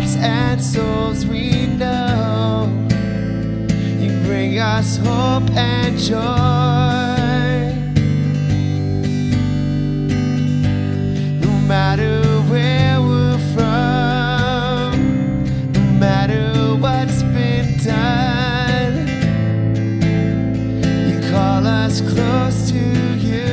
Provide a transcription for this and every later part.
hearts and souls we know. You bring us hope and joy. No matter where we're from, no matter what's been done, you call us close to you.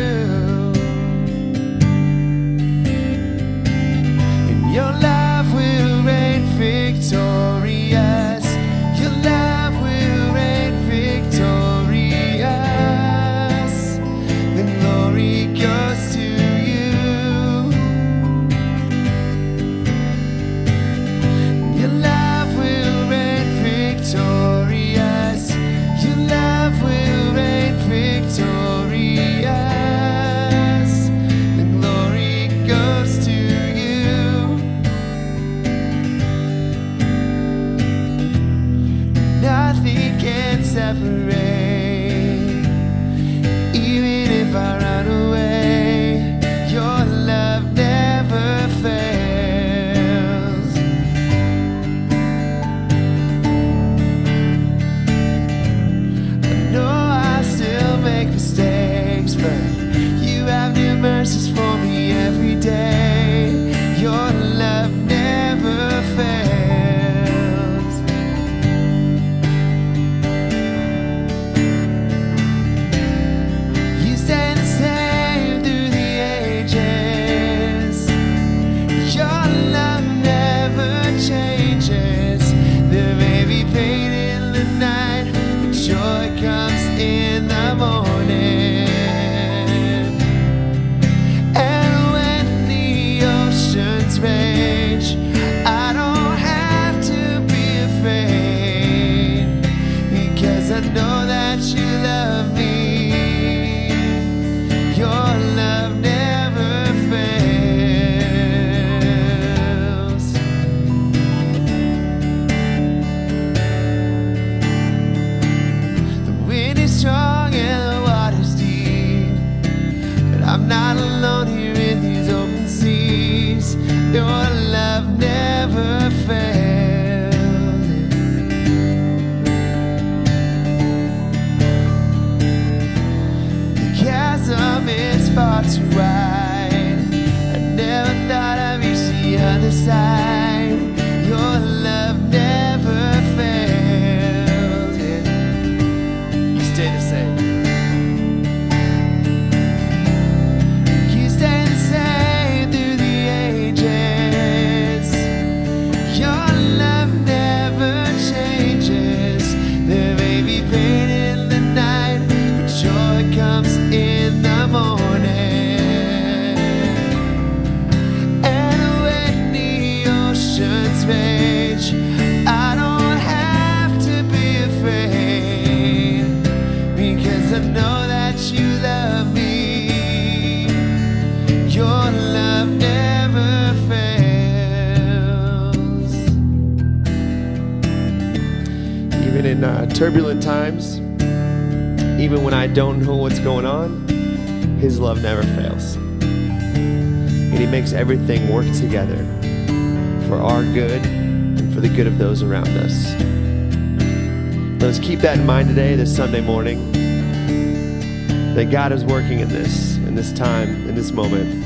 And your love will reign victorious. Your love will reign victorious. The glory goes to you. Your love will reign victorious. Your love will reign victorious. The glory goes to you. Nothing can separate. Even if I run away, your love never fails. I know I still make mistakes, but you have new mercies for me every day. Your love never fails. You stay the same through the ages. Your love never changes. There may be pain in the night, but joy comes in the morning. And when the oceans rage, I don't have to be afraid, because I know that you love me. Your love never fails. The wind is strong and the water's deep, but I'm not alone here in these open seas. Your love never fails. The chasm is far too wide. I never thought I'd reach the other side. Your love never fails. You stay the same. You stay the same through the ages. Your love never changes. There may be pain in the night, but joy comes in the morning. And when the oceans rage, I don't have to be afraid, because I know that you love me. Your love never fails. Even in turbulent times, even when I don't know what's going on, His love never fails. And He makes everything work together for our good and for the good of those around us. Let's keep that in mind today, this Sunday morning, that God is working in this time, in this moment,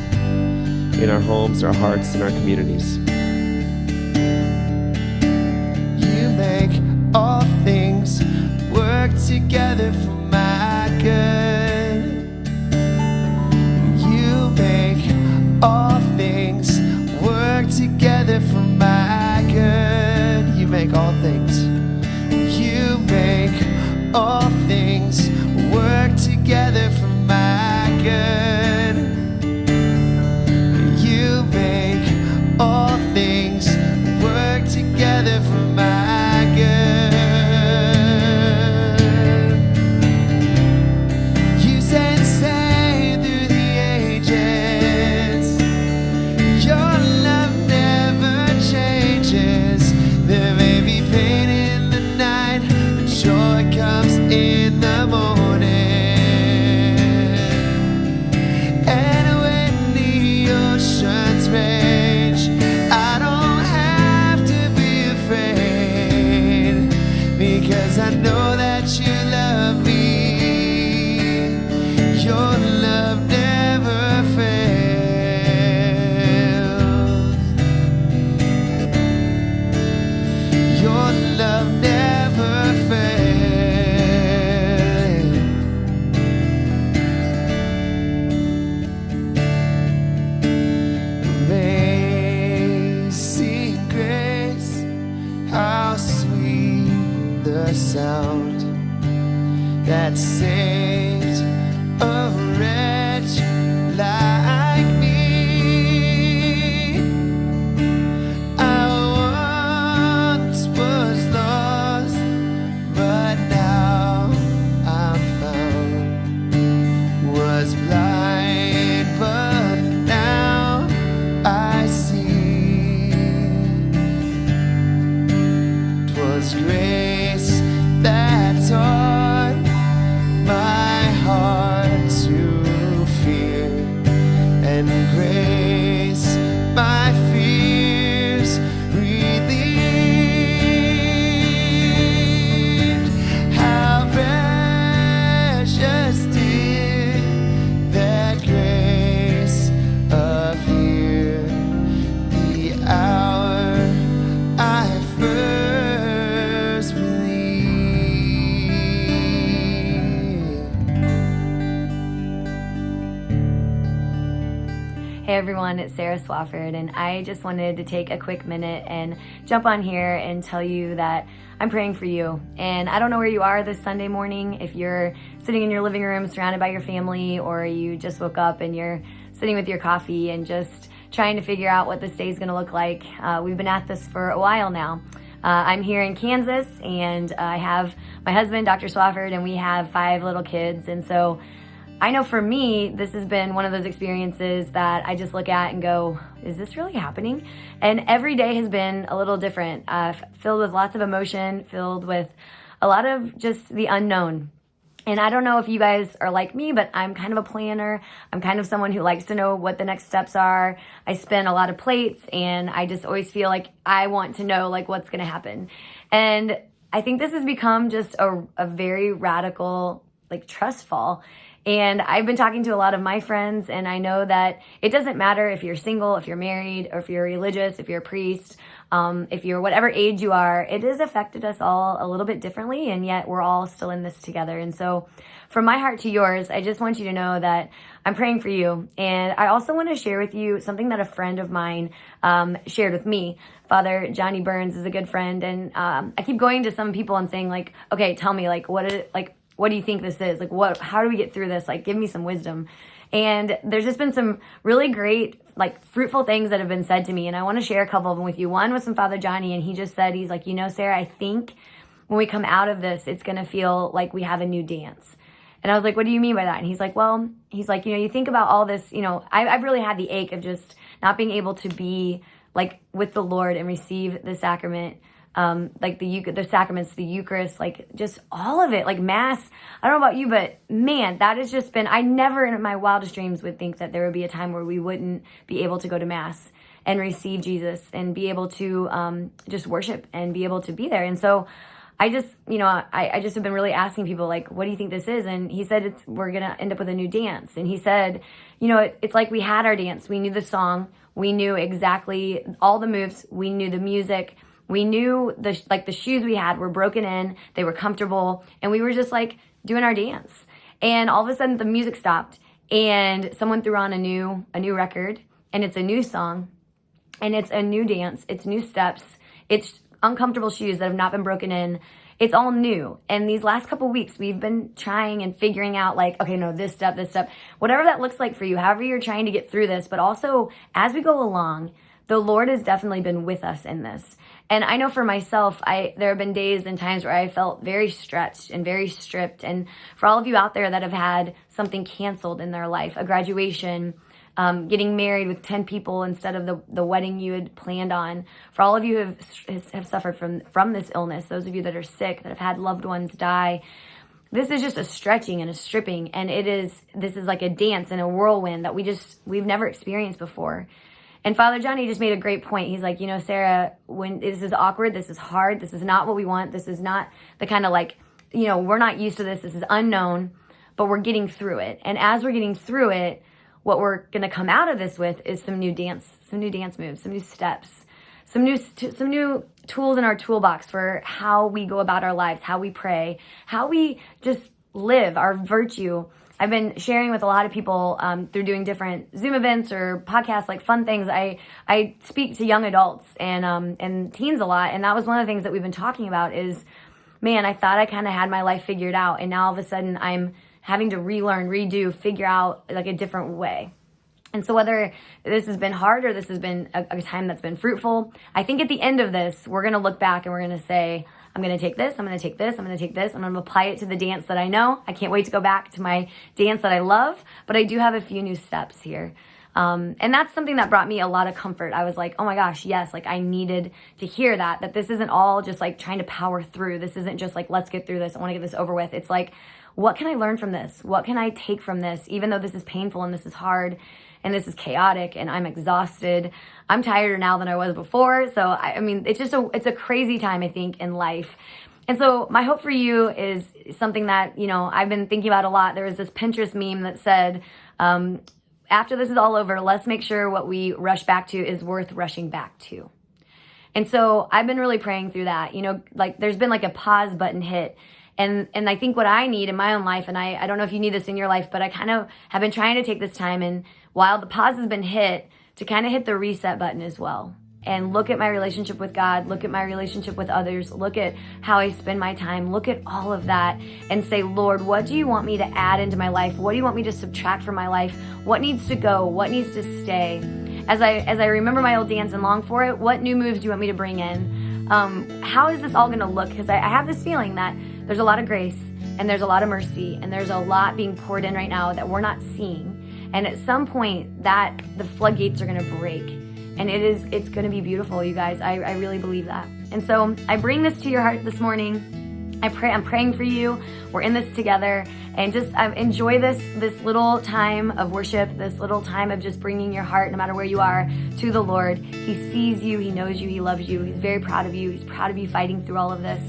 in our homes, our hearts, and our communities. You make all things work together for my good. You make all things work together for my good. You make all things. You make all things work together for my good. You make all things work together for my good. You stay the same through the ages. Your love never changes. There may be pain in the night, but joy comes in the morning. the sound that saved a wretch like me. I once was lost, but now I'm found. Was blind, but now I see. 'Twas grace that taught my heart to fear, and grace my fears relieved. How precious did that grace appear the hour I first believed. Hey everyone, it's Sarah Swafford, and I just wanted to take a quick minute and jump on here and tell you that I'm praying for you. And I don't know where you are this Sunday morning, if you're sitting in your living room surrounded by your family, or you just woke up and you're sitting with your coffee and just trying to figure out what this day is going to look like. We've been at this for a while now. I'm here in Kansas, and I have my husband, Dr. Swafford, and we have 5 little kids. And so I know for me, this has been one of those experiences that I just look at and go, is this really happening? And every day has been a little different, filled with lots of emotion, filled with a lot of just the unknown. And I don't know if you guys are like me, but I'm kind of a planner. I'm kind of someone who likes to know what the next steps are. I spin a lot of plates, and I just always feel like I want to know like what's going to happen. And I think this has become just a very radical like trust fall. And I've been talking to a lot of my friends, and I know that it doesn't matter if you're single, if you're married, or if you're religious, if you're a priest, if you're whatever age you are, it has affected us all a little bit differently, and yet we're all still in this together. And so from my heart to yours, I just want you to know that I'm praying for you. And I also want to share with you something that a friend of mine shared with me. Father Johnny Burns is a good friend, and I keep going to some people and saying like, okay, tell me like what do you think this is? Like how do we get through this? Like give me some wisdom. And there's just been some really great, like fruitful things that have been said to me. And I want to share a couple of them with you. One was from Father Johnny, and he just said, he's like, Sarah, I think when we come out of this, it's going to feel like we have a new dance. And I was like, what do you mean by that? And he's like, you think about all this, I've really had the ache of just not being able to be like with the Lord and receive the sacrament, like the sacraments, the Eucharist, like just all of it, like Mass. I don't know about you, but man, that has just been, I never in my wildest dreams would think that there would be a time where we wouldn't be able to go to Mass and receive Jesus and be able to just worship and be able to be there. And so I just, I just have been really asking people, like, what do you think this is? And he said, we're going to end up with a new dance. And he said, it's like we had our dance. We knew the song. We knew exactly all the moves. We knew the music. We knew the shoes we had were broken in, they were comfortable, and we were just like doing our dance. And all of a sudden the music stopped, and someone threw on a new record, and it's a new song, and it's a new dance, it's new steps, it's uncomfortable shoes that have not been broken in. It's all new. And these last couple weeks, we've been trying and figuring out like, okay, no, this step, whatever that looks like for you, however you're trying to get through this. But also as we go along, the Lord has definitely been with us in this. And I know for myself, there have been days and times where I felt very stretched and very stripped. And for all of you out there that have had something canceled in their life, a graduation, getting married with 10 people instead of the wedding you had planned on, for all of you who have suffered from this illness, those of you that are sick, that have had loved ones die, this is just a stretching and a stripping. And this is like a dance and a whirlwind that we've never experienced before. And Father Johnny just made a great point. He's like, Sarah, when this is awkward, this is hard, this is not what we want, this is not the kind of like, we're not used to this is unknown, but we're getting through it. And as we're getting through it, what we're going to come out of this with is some new dance moves, some new steps, some new tools in our toolbox for how we go about our lives, how we pray, how we just live our virtue. I've been sharing with a lot of people through doing different Zoom events or podcasts, like fun things. I speak to young adults and teens a lot, and that was one of the things that we've been talking about is man, I thought I kind of had my life figured out, and now all of a sudden I'm having to relearn, redo, figure out like a different way. And so whether this has been hard or this has been a time that's been fruitful, I think at the end of this, we're going to look back and we're going to say, I'm going to take this, I'm going to take this, I'm going to take this, I'm going to apply it to the dance that I know. I can't wait to go back to my dance that I love, but I do have a few new steps here. And that's something that brought me a lot of comfort. I was like, oh my gosh, yes, like I needed to hear that this isn't all just like trying to power through. This isn't just like, let's get through this. I want to get this over with. It's like, what can I learn from this? What can I take from this? Even though this is painful and this is hard and this is chaotic and I'm exhausted, I'm tireder now than I was before. So, I mean, it's a crazy time, I think, in life. And so my hope for you is something that, I've been thinking about a lot. There was this Pinterest meme that said, after this is all over, let's make sure what we rush back to is worth rushing back to. And so I've been really praying through that, like there's been like a pause button hit. And I think what I need in my own life, and I don't know if you need this in your life, but I kind of have been trying to take this time, and while the pause has been hit, to kind of hit the reset button as well. And look at my relationship with God, look at my relationship with others, look at how I spend my time, look at all of that and say, Lord, what do you want me to add into my life? What do you want me to subtract from my life? What needs to go? What needs to stay? As I remember my old dance and long for it, what new moves do you want me to bring in? How is this all going to look? Because I have this feeling that there's a lot of grace and there's a lot of mercy and there's a lot being poured in right now that we're not seeing. And at some point that the floodgates are going to break. And it's going to be beautiful, you guys. I really believe that. And so I bring this to your heart this morning. I'm praying for you. We're in this together. And just enjoy this little time of worship, this little time of just bringing your heart, no matter where you are, to the Lord. He sees you. He knows you. He loves you. He's very proud of you. He's proud of you fighting through all of this.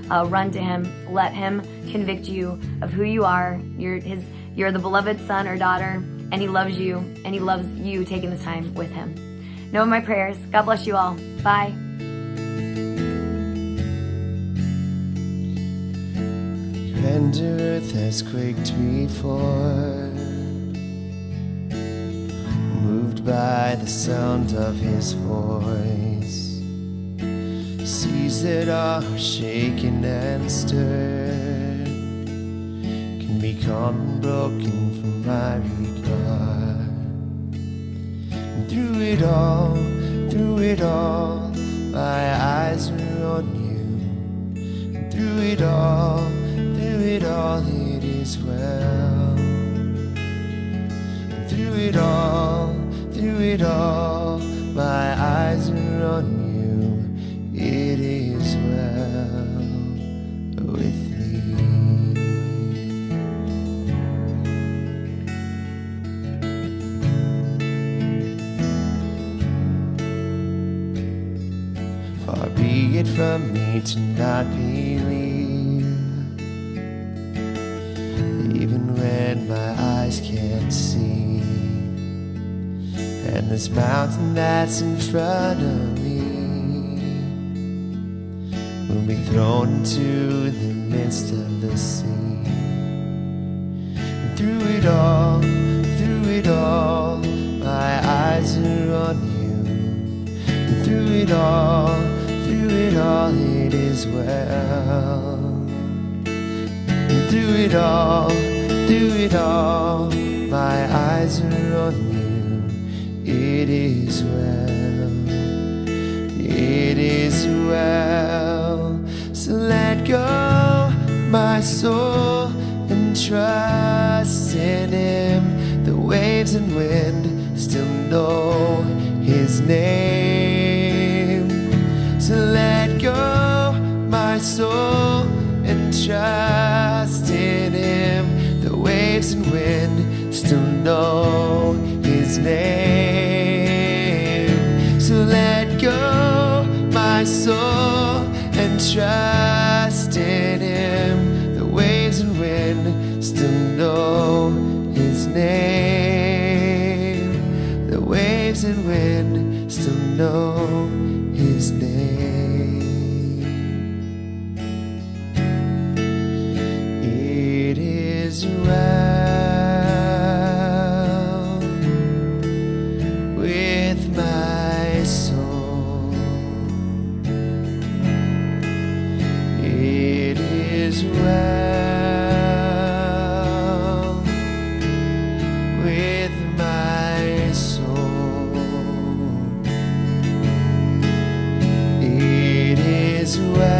Run to him. Let him convict you of who you are. You're the beloved son or daughter, and he loves you, and he loves you taking this time with him. Know my prayers. God bless you all. Bye. And earth has quaked before, moved by the sound of his voice. Seas that are shaken and stirred can be calm and broken from my regard. And through it all, my eyes are on you. And through it all, it is well. And through it all, my eyes are on you. It is well with me. Far be it from me to not believe, even when my eyes can't see. And this mountain that's in front of me will be thrown into the midst of the sea. And through it all, my eyes are on you. And through it all, it is well. And through it all, my eyes are on you. It is well, it is well. So let go, my soul, and trust in him. The waves and wind still know his name. So let go, my soul, and trust in him. The waves and wind still know his name. So let go, my soul, and trust in him. The waves and wind still know his name. The waves and wind still know his name. It is well with my soul. It well with my soul. It is well.